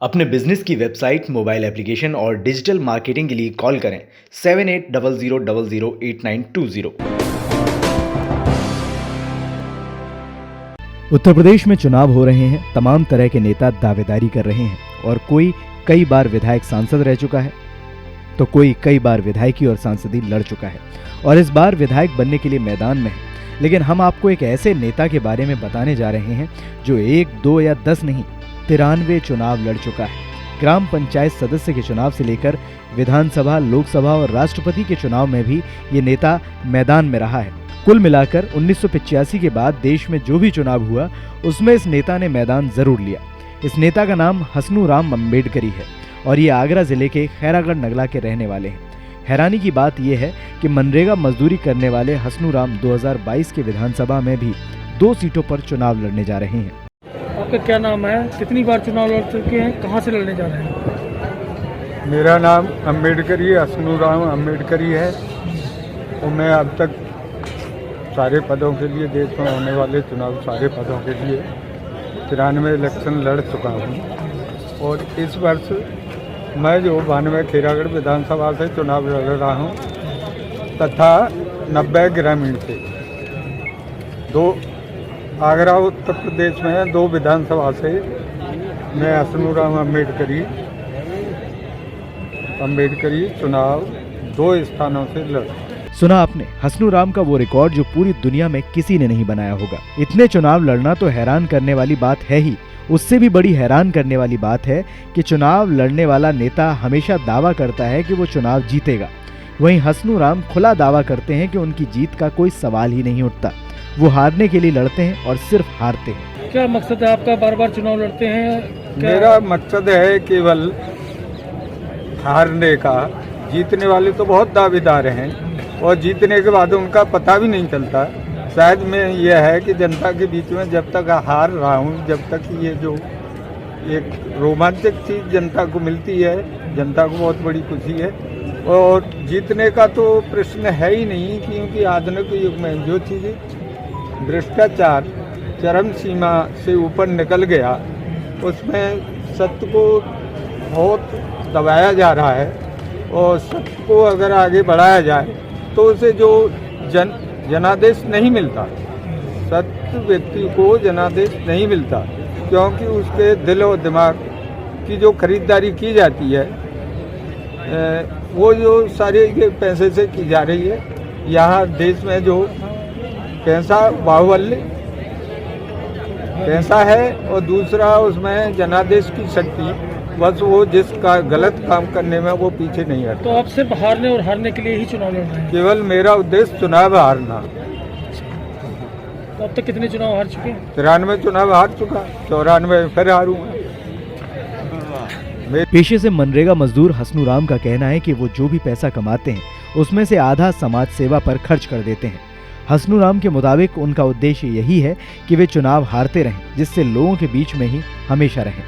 अपने बिजनेस की website, mobile application और डिजिटल मार्केटिंग के लिए कॉल करें 7800008920। उत्तर प्रदेश में चुनाव हो रहे हैं। तमाम तरह के नेता दावेदारी कर रहे हैं और कोई कई बार विधायक सांसद रह चुका है तो कोई कई बार विधायकी और सांसदी लड़ चुका है और इस बार विधायक बनने के लिए मैदान में है। लेकिन हम आपको एक ऐसे नेता के बारे में बताने जा रहे हैं जो 1, 2 या 10 नहीं 93 चुनाव लड़ चुका है। ग्राम पंचायत सदस्य के चुनाव से लेकर विधानसभा, लोकसभा और राष्ट्रपति के चुनाव में भी ये नेता मैदान में रहा है। कुल मिलाकर 1985 के बाद देश में जो भी चुनाव हुआ उसमें इस नेता ने मैदान जरूर लिया। इस नेता का नाम हसनूराम अम्बेडकरी है और ये आगरा जिले के खैरागढ़ नगला के रहने वाले हैं। हैरानी की बात यह है कि मनरेगा मजदूरी करने वाले हसनूराम 2022 के विधानसभा में भी 2 सीटों पर चुनाव लड़ने जा रहे हैं। आपका क्या नाम है? कितनी बार चुनाव लड़ चुके हैं? कहाँ से लड़ने जा रहे हैं? मेरा नाम अम्बेडकरी हसनूराम अम्बेडकरी है और मैं अब तक सारे पदों के लिए, देश में होने वाले चुनाव सारे पदों के लिए 93 इलेक्शन लड़ चुका हूँ। और इस वर्ष मैं जो 92 खैरागढ़ विधानसभा से चुनाव लड़ रहा हूँ तथा 90 ग्रामीण से, 2 आगरा उत्तर प्रदेश में 2 विधानसभा से मैं हसनूराम अम्बेडकरी चुनाव 2 स्थानों से लड़। सुना आपने, हसनूराम का वो रिकॉर्ड जो पूरी दुनिया में किसी ने नहीं बनाया होगा। इतने चुनाव लड़ना तो हैरान करने वाली बात है ही। उससे भी बड़ी हैरान करने वाली बात है कि चुनाव लड़ने वाला नेता हमेशा दावा करता है कि वो चुनाव जीतेगा। वहीं हसनूराम खुला दावा करते हैं कि उनकी जीत का कोई सवाल ही नहीं उठता। वो हारने के लिए लड़ते हैं और सिर्फ हारते हैं। क्या मकसद है आपका? बार बार चुनाव लड़ते हैं? मेरा मकसद है केवल हारने का। जीतने वाले तो बहुत दावेदार हैं और जीतने के बाद उनका पता भी नहीं चलता। शायद में यह है कि जनता के बीच में जब तक हार रहा हूँ, जब तक ये जो एक रोमांचक चीज़ जनता को मिलती है, जनता को बहुत बड़ी खुशी है। और जीतने का तो प्रश्न है ही नहीं, क्योंकि आधुनिक युग में जो चीज़ भ्रष्टाचार चरम सीमा से ऊपर निकल गया, उसमें सत्य को बहुत दबाया जा रहा है। और सत्य को अगर आगे बढ़ाया जाए तो उसे जो जनादेश नहीं मिलता, सत्य व्यक्ति को जनादेश नहीं मिलता, क्योंकि उसके दिल और दिमाग की जो खरीदारी की जाती है वो जो सारे के पैसे से की जा रही है। यहाँ देश में जो पैसा बाहुबल्य पैसा है और दूसरा उसमें जनादेश की शक्ति, बस वो जिसका गलत काम करने में वो पीछे नहीं हटता। तो आप सिर्फ हारने और हारने के लिए ही चुनाव लड़ रहे हैं? केवल मेरा उद्देश्य चुनाव हारना। तो अब तक कितने चुनाव हार चुके हैं? 93 चुनाव हार चुका, 94 फिर हारूंगा। पेशे से मनरेगा मजदूर हसनूराम का कहना है कि वो जो भी पैसा कमाते हैं उसमें से आधा समाज सेवा पर खर्च कर देते हैं। हसनूराम के मुताबिक उनका उद्देश्य यही है कि वे चुनाव हारते रहें, जिससे लोगों के बीच में ही हमेशा रहें।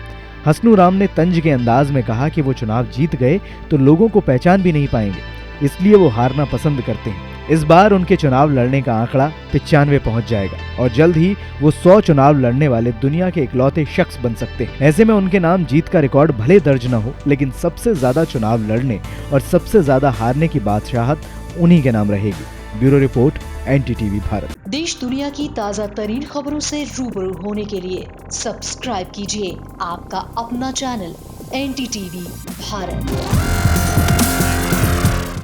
हसनूराम ने तंज के अंदाज में कहा कि वो चुनाव जीत गए तो लोगों को पहचान भी नहीं पाएंगे, इसलिए वो हारना पसंद करते हैं। इस बार उनके चुनाव लड़ने का आंकड़ा 95 पहुंच जाएगा और जल्द ही वो 100 चुनाव लड़ने वाले दुनिया के इकलौते शख्स बन सकते हैं। ऐसे में उनके नाम जीत का रिकॉर्ड भले दर्ज न हो, लेकिन सबसे ज्यादा चुनाव लड़ने और सबसे ज्यादा हारने की बादशाहत उन्हीं के नाम रहेगी। Bureau report, NTTV Bharat. देश दुनिया की ताज़ा तरीन खबरों से रूबरू होने के लिए सब्सक्राइब कीजिए आपका अपना चैनल NTTV भारत।